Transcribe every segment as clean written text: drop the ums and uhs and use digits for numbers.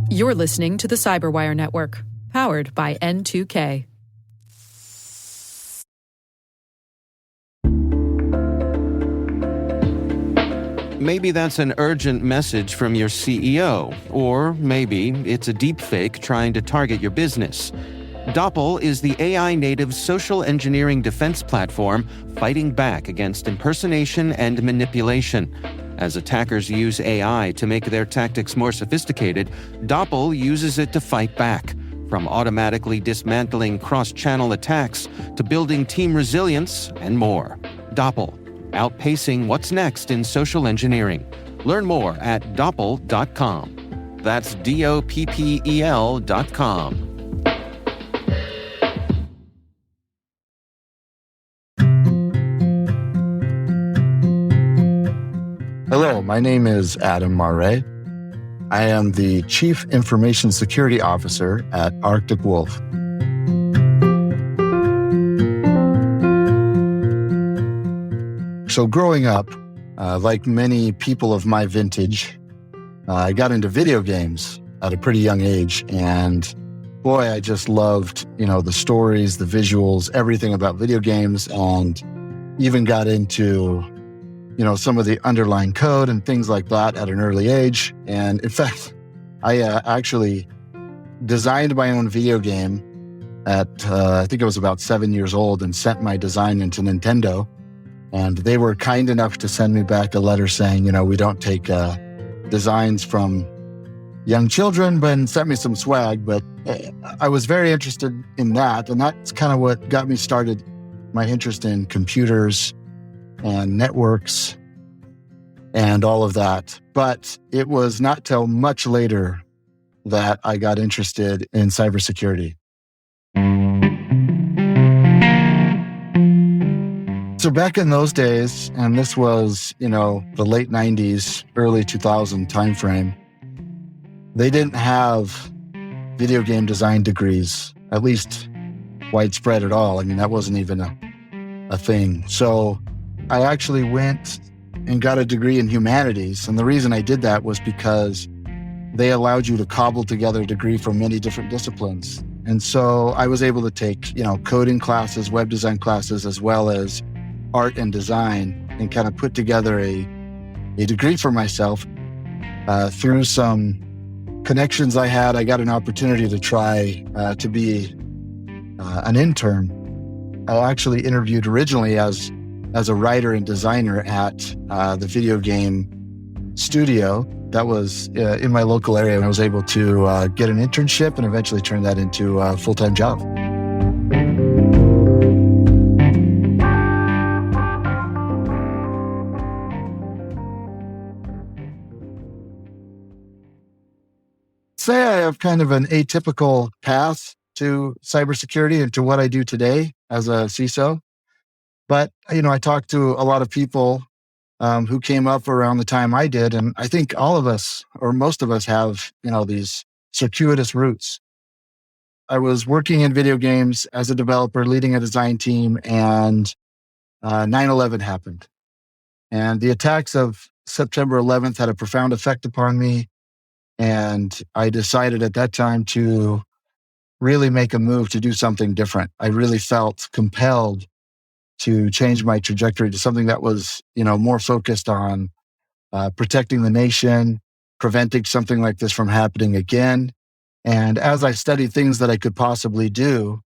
You're listening to the Cyberwire Network, powered by N2K. Maybe that's an urgent message from your CEO, or maybe it's a deepfake trying to target your business. Doppel is the AI-native social engineering defense platform fighting back against impersonation and manipulation. As attackers use AI to make their tactics more sophisticated, Doppel uses it to fight back, from automatically dismantling cross-channel attacks to building team resilience and more. Doppel, outpacing what's next in social engineering. Learn more at doppel.com. That's DOPPEL.com. Hello, my name is Adam Marrè. I am the Chief Information Security Officer at Arctic Wolf. So growing up, like many people of my vintage, I got into video games at a pretty young age. And boy, I just loved, the stories, the visuals, everything about video games, and even got into some of the underlying code and things like that at an early age. And in fact, I actually designed my own video game at, I think I was about 7 years old, and sent my design into Nintendo. And they were kind enough to send me back a letter saying, we don't take designs from young children, but sent me some swag. But I was very interested in that. And that's kind of what got me started, my interest in computers and networks and all of that. But it was not till much later that I got interested in cybersecurity. So back in those days, and this was, the late 90s, early 2000 timeframe, they didn't have video game design degrees, at least widespread at all. I mean, that wasn't even a thing. So I actually went and got a degree in humanities. And the reason I did that was because they allowed you to cobble together a degree from many different disciplines. And so I was able to take, coding classes, web design classes, as well as art and design, and kind of put together a degree for myself. Through some connections I had, I got an opportunity to try to be an intern. I actually interviewed originally as a writer and designer at the video game studio that was in my local area, and I was able to get an internship and eventually turn that into a full-time job. Say I have kind of an atypical path to cybersecurity and to what I do today as a CISO. But, I talked to a lot of people who came up around the time I did. And I think all of us, or most of us, have, these circuitous roots. I was working in video games as a developer, leading a design team, and 9/11 happened. And the attacks of September 11th had a profound effect upon me. And I decided at that time to really make a move to do something different. I really felt compelled to change my trajectory to something that was, more focused on protecting the nation, preventing something like this from happening again. And as I studied things that I could possibly do,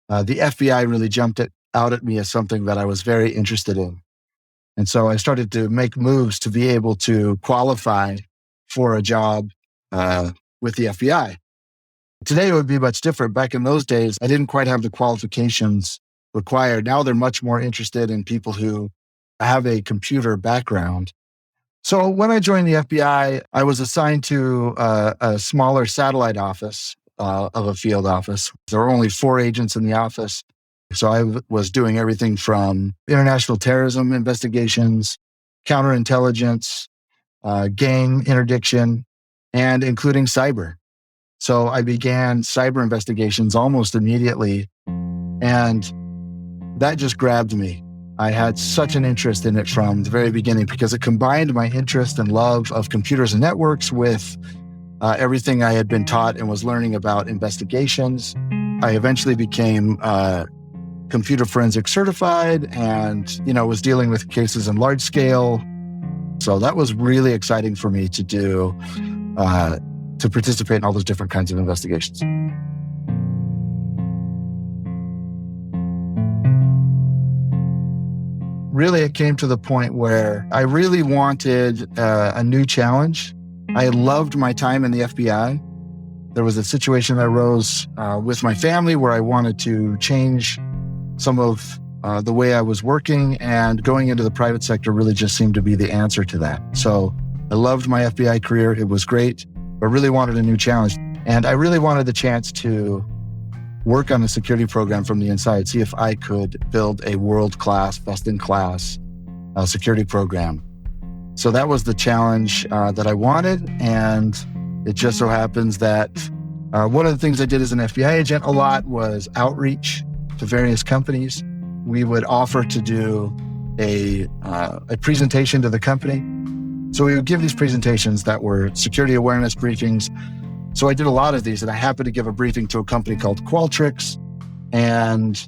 the FBI really jumped out at me as something that I was very interested in. And so I started to make moves to be able to qualify for a job with the FBI. Today it would be much different. Back in those days, I didn't quite have the qualifications required. Now they're much more interested in people who have a computer background. So when I joined the FBI, I was assigned to a smaller satellite office of a field office. There were only 4 agents in the office. So I was doing everything from international terrorism investigations, counterintelligence, gang interdiction, and including cyber. So I began cyber investigations almost immediately, and that just grabbed me. I had such an interest in it from the very beginning because it combined my interest and love of computers and networks with everything I had been taught and was learning about investigations. I eventually became computer forensic certified and, was dealing with cases in large scale. So that was really exciting for me to do, to participate in all those different kinds of investigations. Really, it came to the point where I really wanted a new challenge. I loved my time in the FBI. There was a situation that arose with my family where I wanted to change some of the way I was working, and going into the private sector really just seemed to be the answer to that. So I loved my FBI career. It was great, but really wanted a new challenge. And I really wanted the chance to work on a security program from the inside, see if I could build a world-class, best-in-class security program. So that was the challenge that I wanted. And it just so happens that one of the things I did as an FBI agent a lot was outreach to various companies. We would offer to do a presentation to the company. So we would give these presentations that were security awareness briefings. So I did a lot of these, and I happened to give a briefing to a company called Qualtrics, and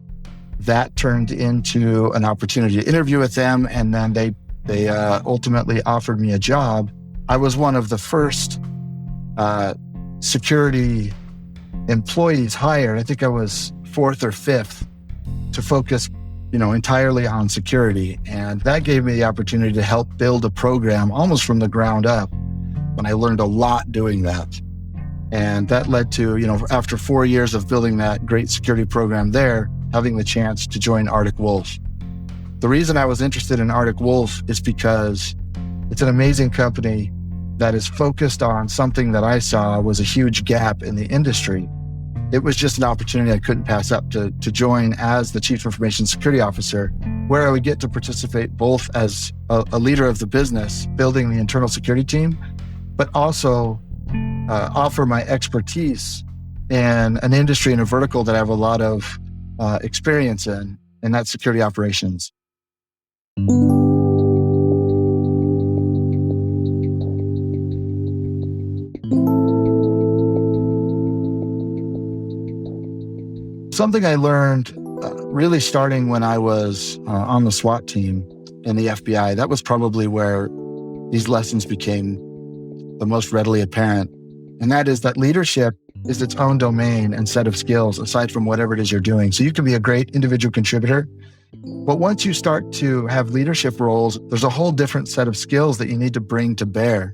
that turned into an opportunity to interview with them, and then they ultimately offered me a job. I was one of the first security employees hired. I think I was fourth or fifth to focus, entirely on security, and that gave me the opportunity to help build a program almost from the ground up. And I learned a lot doing that. And that led to, after 4 years of building that great security program there, having the chance to join Arctic Wolf. The reason I was interested in Arctic Wolf is because it's an amazing company that is focused on something that I saw was a huge gap in the industry. It was just an opportunity I couldn't pass up to join as the Chief Information Security Officer, where I would get to participate both as a leader of the business, building the internal security team, but also offer my expertise in an industry and a vertical that I have a lot of experience in, and that's security operations. Something I learned really starting when I was on the SWAT team in the FBI, that was probably where these lessons became the most readily apparent. And that is that leadership is its own domain and set of skills aside from whatever it is you're doing. So you can be a great individual contributor, but once you start to have leadership roles, there's a whole different set of skills that you need to bring to bear.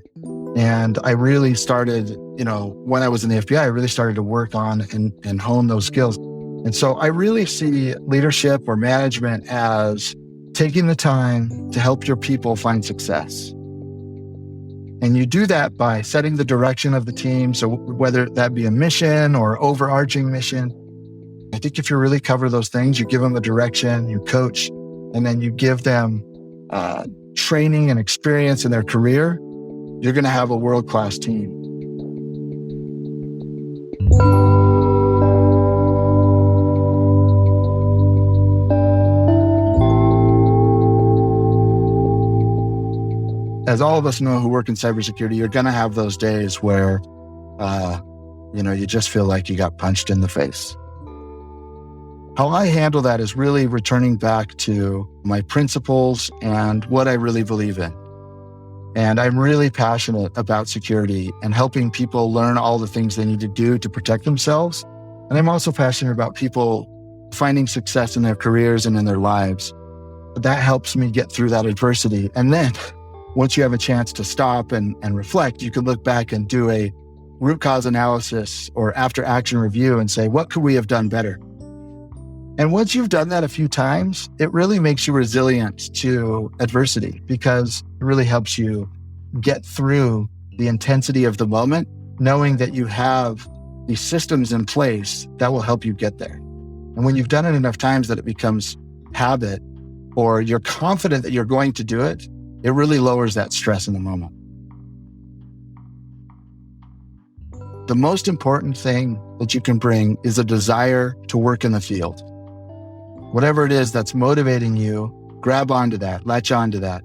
And I really started, when I was in the FBI, I really started to work on and hone those skills. And so I really see leadership or management as taking the time to help your people find success. And you do that by setting the direction of the team. So whether that be a mission or overarching mission, I think if you really cover those things, you give them the direction, you coach, and then you give them training and experience in their career, you're going to have a world-class team. As all of us know who work in cybersecurity, you're going to have those days where, you just feel like you got punched in the face. How I handle that is really returning back to my principles and what I really believe in. And I'm really passionate about security and helping people learn all the things they need to do to protect themselves. And I'm also passionate about people finding success in their careers and in their lives. That helps me get through that adversity. And then once you have a chance to stop and reflect, you can look back and do a root cause analysis or after action review and say, what could we have done better? And once you've done that a few times, it really makes you resilient to adversity because it really helps you get through the intensity of the moment, knowing that you have these systems in place that will help you get there. And when you've done it enough times that it becomes habit or you're confident that you're going to do it, it really lowers that stress in the moment. The most important thing that you can bring is a desire to work in the field. Whatever it is that's motivating you, grab onto that, latch onto that.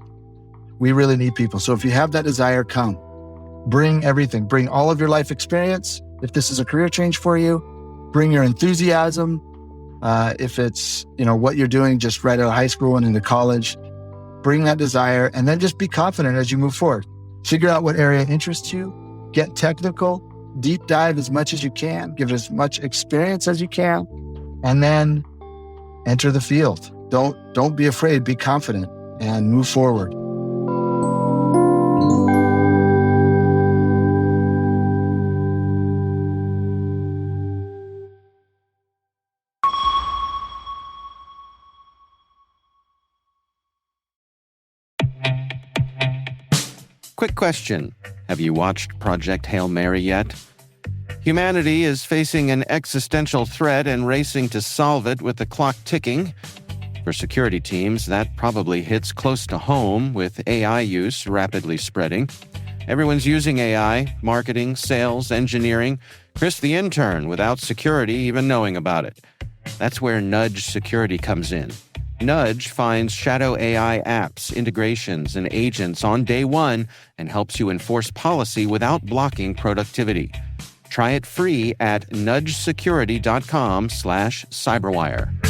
We really need people. So if you have that desire, come. Bring everything. Bring all of your life experience. If this is a career change for you, bring your enthusiasm. If it's, what you're doing just right out of high school and into college, bring that desire, and then just be confident as you move forward. Figure out what area interests you, get technical, deep dive as much as you can, give it as much experience as you can, and then enter the field. Don't be afraid, be confident, and move forward. Quick question. Have you watched Project Hail Mary yet? Humanity is facing an existential threat and racing to solve it with the clock ticking. For security teams, that probably hits close to home with AI use rapidly spreading. Everyone's using AI, marketing, sales, engineering. Chris the intern without security even knowing about it. That's where Nudge Security comes in. Nudge finds shadow AI apps, integrations, and agents on day one and helps you enforce policy without blocking productivity. Try it free at nudgesecurity.com/cyberwire.